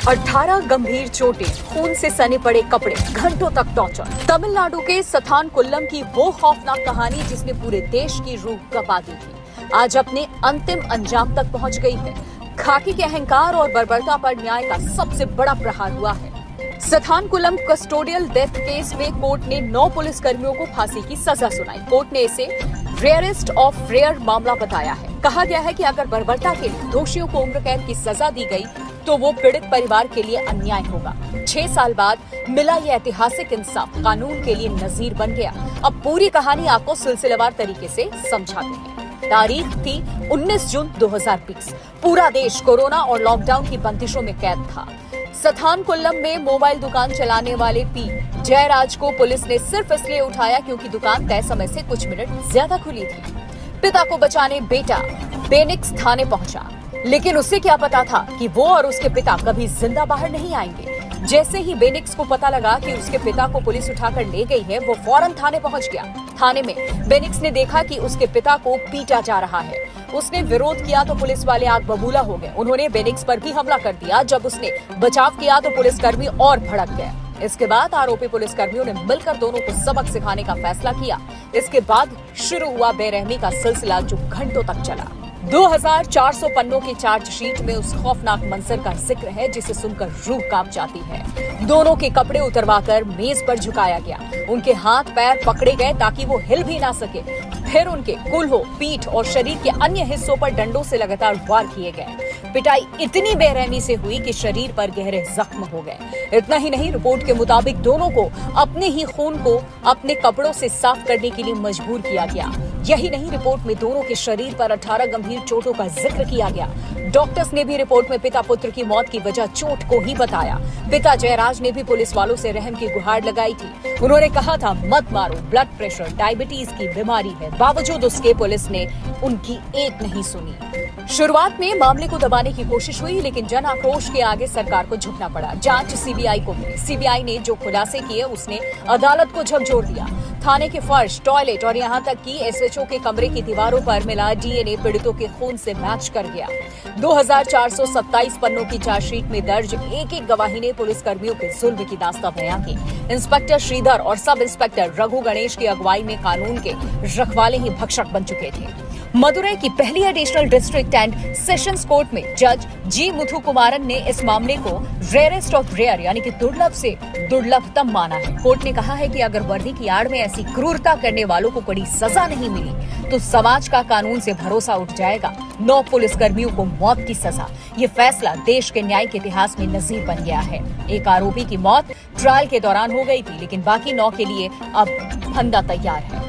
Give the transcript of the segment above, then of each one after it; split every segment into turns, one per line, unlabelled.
18 गंभीर चोटें, खून से सने पड़े कपड़े, घंटों तक टॉर्चर। तमिलनाडु के सथानकुल्लम की वो खौफनाक कहानी जिसने पूरे देश की रूह कपा दी थी, आज अपने अंतिम अंजाम तक पहुंच गई है। खाकी के अहंकार और बर्बरता पर न्याय का सबसे बड़ा प्रहार हुआ है। सथानकुल्लम कस्टोडियल डेथ केस में कोर्ट ने 9 पुलिस कर्मियों को फांसी की सजा सुनाई। कोर्ट ने इसे रेयरेस्ट ऑफ रेयर मामला बताया है। कहा गया है कि अगर बर्बरता के लिए दोषियों को उम्र कैद की सजा दी गई तो वो पीड़ित परिवार के लिए अन्याय होगा। 6 साल बाद मिला ये ऐतिहासिक इंसाफ कानून के लिए नजीर बन गया। अब पूरी कहानी आपको सिलसिलेवार तरीके से समझाते हैं। तारीख थी 19 जून 2020। पूरा देश कोरोना और लॉकडाउन की बंदिशों में कैद था। सथानकुल्लम में मोबाइल दुकान चलाने वाले पी जयराज को पुलिस ने सिर्फ इसलिए उठाया क्योंकि दुकान तय समय से कुछ मिनट ज्यादा खुली थी। पिता को बचाने बेटा बेनिक्स थाने पहुंचा, लेकिन उसे क्या पता था कि वो और उसके पिता कभी जिंदा बाहर नहीं आएंगे। जैसे ही बेनिक्स को पता लगा कि उसके पिता को पुलिस उठाकर ले गई है, वो फौरन थाने पहुंच गया। थाने में बेनिक्स ने देखा कि उसके पिता को पीटा जा रहा है। उसने विरोध किया तो पुलिस वाले आग बबूला हो गए। उन्होंने बेनिक्स पर भी हमला कर दिया। जब उसने बचाव किया तो पुलिसकर्मी और भड़क गए। इसके बाद आरोपी पुलिसकर्मियों ने मिलकर दोनों को सबक सिखाने का फैसला किया। इसके बाद शुरू हुआ बेरहमी का सिलसिला जो घंटों तक चला। 2400 पन्नों की चार्जशीट में उस खौफनाक मंजर का जिक्र है जिसे सुनकर रूह कांप जाती है। दोनों के कपड़े उतरवाकर मेज पर झुकाया गया। उनके हाथ पैर पकड़े गए ताकि वो हिल भी ना सके। फिर उनके कुल्हों, पीठ और शरीर के अन्य हिस्सों पर डंडों से लगातार वार किए गए। पिटाई इतनी बेरहमी से हुई कि शरीर पर गहरे जख्म हो गए। इतना ही नहीं, रिपोर्ट के मुताबिक दोनों को अपने ही खून को अपने कपड़ों से साफ करने के लिए मजबूर किया गया। यही नहीं, रिपोर्ट में दोनों के शरीर पर 18 गंभीर चोटों का जिक्र किया गया। डॉक्टर्स ने भी रिपोर्ट में पिता पुत्र की मौत की वजह चोट को ही बताया। पिता जयराज ने भी पुलिस वालों से रहम की गुहार लगाई थी। उन्होंने कहा था, मत मारो, ब्लड प्रेशर, डायबिटीज की बीमारी है। बावजूद उसके पुलिस ने उनकी एक नहीं सुनी। शुरुआत में मामले को दबाने की कोशिश हुई, लेकिन जन आक्रोश के आगे सरकार को झुकना पड़ा। जांच सीबीआई को मिली। सीबीआई ने जो खुलासे किए उसने अदालत को झकझोर दिया। थाने के फर्श, टॉयलेट और यहाँ तक कि एसएचओ के कमरे की दीवारों पर मिला डीएनए पीड़ितों के खून से मैच कर गया। 2427 पन्नों की चार्जशीट में दर्ज एक गवाही ने पुलिसकर्मियों के जुल्म की दास्तां बयां की। इंस्पेक्टर श्रीधर और सब इंस्पेक्टर रघु गणेश की अगुवाई में कानून के रखवाले ही भक्षक बन चुके थे। मदुरई की पहली additional district and sessions court में जज जी मुथुकुमारन ने इस मामले को रेयरेस्ट ऑफ रेयर यानी कि दुर्लभ से दुर्लभतम माना है। कोर्ट ने कहा है कि अगर वर्दी की आड़ में ऐसी क्रूरता करने वालों को कड़ी सजा नहीं मिली तो समाज का कानून से भरोसा उठ जाएगा। 9 पुलिसकर्मियों को मौत की सजा। ये फैसला देश के न्याय के इतिहास में नजीर बन गया है। एक आरोपी की मौत ट्रायल के दौरान हो गई थी, लेकिन बाकी 9 के लिए अब फंदा तैयार है।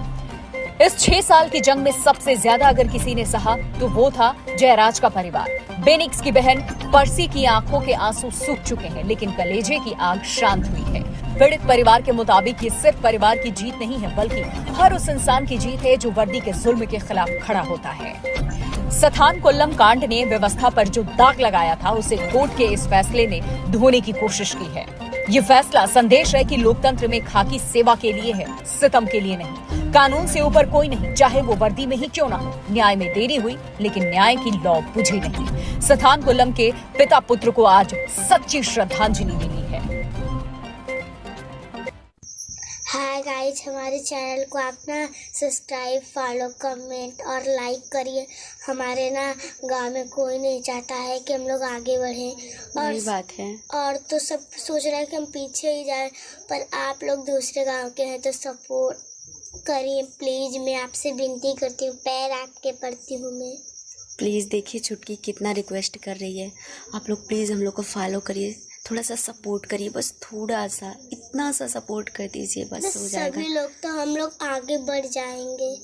इस 6 साल की जंग में सबसे ज्यादा अगर किसी ने सहा तो वो था जयराज का परिवार। बेनिक्स की बहन पर्सी की आंखों के आंसू सूख चुके हैं, लेकिन कलेजे की आग शांत हुई है। पीड़ित परिवार के मुताबिक ये सिर्फ परिवार की जीत नहीं है, बल्कि हर उस इंसान की जीत है जो वर्दी के जुल्म के खिलाफ खड़ा होता है। सथानकुल्लम कांड ने व्यवस्था पर जो दाग लगाया था उसे कोर्ट के इस फैसले ने धोने की कोशिश की है। ये फैसला संदेश है कि लोकतंत्र में खाकी सेवा के लिए है, सितम के लिए नहीं। कानून से ऊपर कोई नहीं, चाहे वो वर्दी में ही क्यों ना हो। न्याय में देरी हुई, लेकिन न्याय की लौ बुझी नहीं। सथानकुल्लम के पिता पुत्र को आज सच्ची श्रद्धांजलि मिली है।
हाय गाइस, हमारे चैनल को आप ना सब्सक्राइब, फॉलो, कमेंट और लाइक करिए। हमारे ना गांव में कोई नहीं चाहता है कि हम लोग आगे बढ़ें और
बात है।
और तो सब सोच रहे हैं कि हम पीछे ही जाएं, पर आप लोग दूसरे गांव के हैं तो सपोर्ट करिए प्लीज़। मैं आपसे विनती करती हूँ, पैर आपके पड़ती हूँ मैं।
प्लीज़ देखिए छुटकी कितना रिक्वेस्ट कर रही है। आप लोग प्लीज़ हम लोग को फॉलो करिए, थोड़ा सा सपोर्ट करिए, बस थोड़ा सा, इतना सा सपोर्ट कर दीजिए, बस हो जाएगा।
सभी लोग तो हम लोग आगे बढ़ जाएंगे।